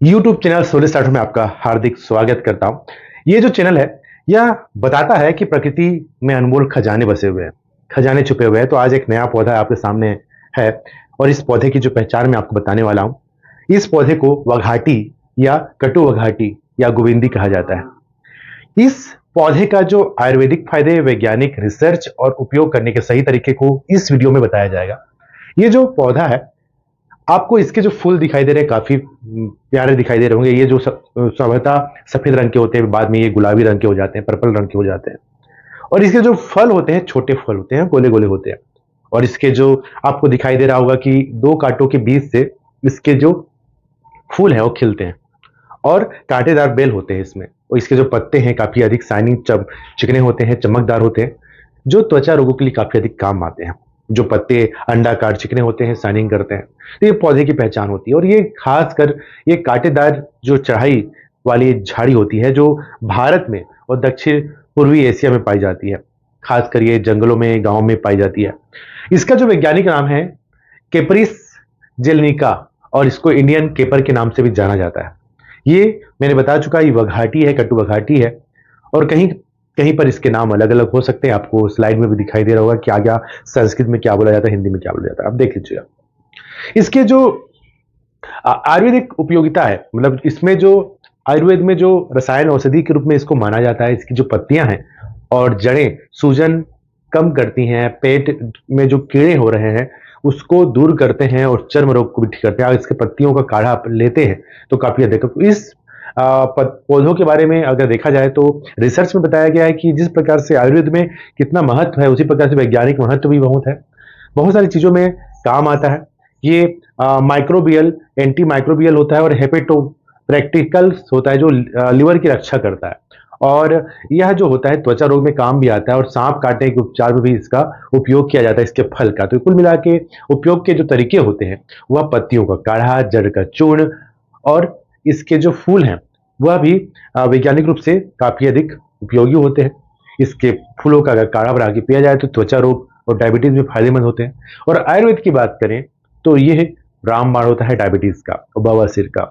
YouTube channel solar starter में आपका हार्दिक स्वागत करता हूं। ये जो चैनल है यह बताता है कि प्रकृति में अनमोल खजाने बसे हुए हैं, खजाने छुपे हुए हैं। तो आज एक नया पौधा आपके सामने है और इस पौधे की जो पहचान मैं आपको बताने वाला हूं। इस पौधे को वघाटी या कटु वघाटी या गोविंदी कहा जाता है। इस पौधे का जो आयुर्वेदिक फायदे, वैज्ञानिक रिसर्च और उपयोग करने के सही तरीके को इस वीडियो में बताया जाएगा। ये जो पौधा है, आपको इसके जो फूल दिखाई दे रहे हैं काफी प्यारे दिखाई दे रहे होंगे। ये जो साधारणतः सफेद रंग के होते हैं, बाद में ये गुलाबी रंग के हो जाते हैं, पर्पल रंग के हो जाते हैं। और इसके जो फल होते हैं, छोटे फल होते हैं, गोले गोले होते हैं। और इसके जो आपको दिखाई दे रहा होगा कि दो कांटों के बीच से इसके जो फूल हैं वो खिलते हैं और कांटेदार बेल होते हैं इसमें। और इसके जो पत्ते हैं काफी अधिक शाइनिंग, चिकने होते हैं, चमकदार होते हैं, जो त्वचा रोगों के लिए काफी अधिक काम आते हैं। जो पत्ते अंडाकार चिकने होते हैं, शाइनिंग करते हैं, तो ये पौधे की पहचान होती है। और ये खासकर ये कांटेदार जो चढ़ाई वाली झाड़ी होती है, जो भारत में और दक्षिण पूर्वी एशिया में पाई जाती है। खासकर ये जंगलों में, गांवों में पाई जाती है। इसका जो वैज्ञानिक नाम है केपरिस जेलनिका, और इसको इंडियन केपर के नाम से भी जाना जाता है। ये मैंने बता चुका, ये वघाटी है, कटु वघाटी है। और कहीं कहीं पर इसके नाम अलग अलग हो सकते हैं। आपको स्लाइड में भी दिखाई दे रहा होगा क्या क्या संस्कृत में क्या बोला जाता है, हिंदी में क्या बोला जाता है, आप देख लीजिएगा। इसके जो आयुर्वेदिक उपयोगिता है, मतलब इसमें जो आयुर्वेद में जो रसायन औषधि के रूप में इसको माना जाता है। इसकी जो पत्तियां हैं और जड़ें सूजन कम करती हैं, पेट में जो कीड़े हो रहे हैं उसको दूर करते हैं और चर्म रोग को भी ठीक करते हैं। इसके पत्तियों का काढ़ा आप लेते हैं तो काफी अधिक। इस पौधों के बारे में अगर देखा जाए तो रिसर्च में बताया गया है कि जिस प्रकार से आयुर्वेद में कितना महत्व है, उसी प्रकार से वैज्ञानिक महत्व भी बहुत है। बहुत सारी चीजों में काम आता है। ये माइक्रोबियल, एंटी माइक्रोबियल होता है और हेपेटो प्रैक्टिकल्स होता है जो लिवर की रक्षा करता है। और यह जो होता है त्वचा रोग में काम भी आता है और सांप काटने के उपचार में भी इसका उपयोग किया जाता है, इसके फल का। तो कुल मिला के उपयोग के जो तरीके होते हैं वह पत्तियों का काढ़ा, जड़ का चूर्ण और इसके जो फूल हैं वह भी वैज्ञानिक रूप से काफी अधिक उपयोगी होते हैं। इसके फूलों का अगर काढ़ा बना के पिया जाए तो त्वचा रोग और डायबिटीज में फायदेमंद होते हैं। और आयुर्वेद की बात करें तो यह रामबाण होता है डायबिटीज का और बवासीर का।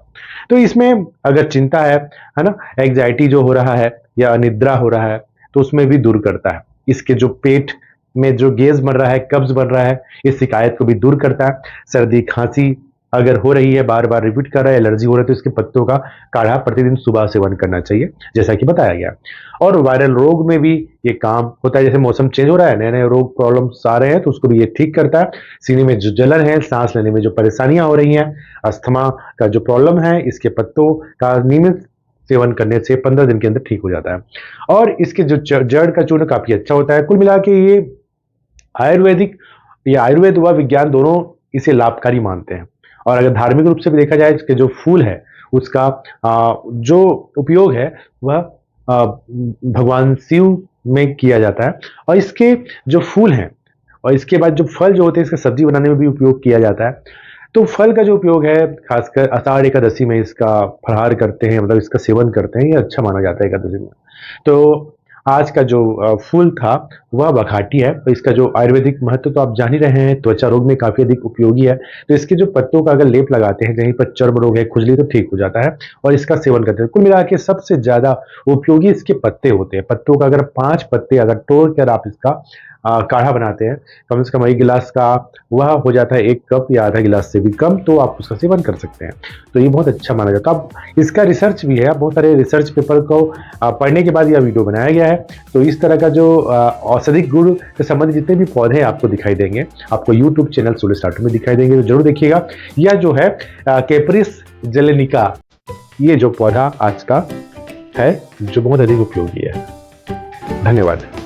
तो इसमें अगर चिंता है ना, एग्जाइटी जो हो रहा है या निद्रा हो रहा है, तो उसमें भी दूर करता है। इसके जो पेट में जो गैस बन रहा है, कब्ज बन रहा है, इस शिकायत को भी दूर करता है। सर्दी खांसी अगर हो रही है, बार बार रिपीट कर रहा है, एलर्जी हो रहा है, तो इसके पत्तों का काढ़ा प्रतिदिन सुबह सेवन करना चाहिए, जैसा कि बताया गया। और वायरल रोग में भी ये काम होता है। जैसे मौसम चेंज हो रहा है, नए नए रोग प्रॉब्लम्स आ रहे हैं, तो उसको भी ये ठीक करता है। सीने में जो जलन है, सांस लेने में जो परेशानियां हो रही हैं, अस्थमा का जो प्रॉब्लम है, इसके पत्तों का नियमित सेवन करने से 15 दिन के अंदर ठीक हो जाता है। और इसके जो जड़ का चूर्ण काफी अच्छा होता है। कुल मिला के ये आयुर्वेदिक या आयुर्वेद व विज्ञान दोनों इसे लाभकारी मानते हैं। और अगर धार्मिक रूप से भी देखा जाए, इसके जो फूल है उसका जो उपयोग है वह भगवान शिव में किया जाता है। और इसके जो फूल हैं और इसके बाद जो फल जो होते हैं, इसका सब्जी बनाने में भी उपयोग किया जाता है। तो फल का जो उपयोग है, खासकर आषाढ़ एकादशी में इसका फलाहार करते हैं, मतलब इसका सेवन करते हैं, ये अच्छा माना जाता है एकादशी में। तो आज का जो फूल था वह वघाटी है। तो इसका जो आयुर्वेदिक महत्व तो आप जान ही रहे हैं, त्वचा रोग में काफी अधिक उपयोगी है। तो इसके जो पत्तों का अगर लेप लगाते हैं, कहीं पर चर्म रोग है, खुजली, तो ठीक हो जाता है और इसका सेवन करते हैं। कुल मिला के सबसे ज्यादा उपयोगी इसके पत्ते होते हैं। पत्तों का अगर 5 पत्ते अगर तोड़ कर आप इसका काढ़ा बनाते हैं, कम से कम 1 गिलास का, वह हो जाता है 1 कप या आधा गिलास से भी कम, तो आप उसका सेवन कर सकते हैं। तो ये बहुत अच्छा माना जाता है। अब इसका रिसर्च भी है, बहुत सारे रिसर्च पेपर को पढ़ने के बाद यह वीडियो बनाया गया है। तो इस तरह का जो औषधिक गुण से संबंधित जितने भी पौधे आपको दिखाई देंगे, आपको यूट्यूब चैनल सोलर स्टार्टर में दिखाई देंगे, तो जरूर देखिएगा। यह जो है केपरिस जेलेनिका, ये जो पौधा आज का है जो बहुत अधिक उपयोगी है। धन्यवाद।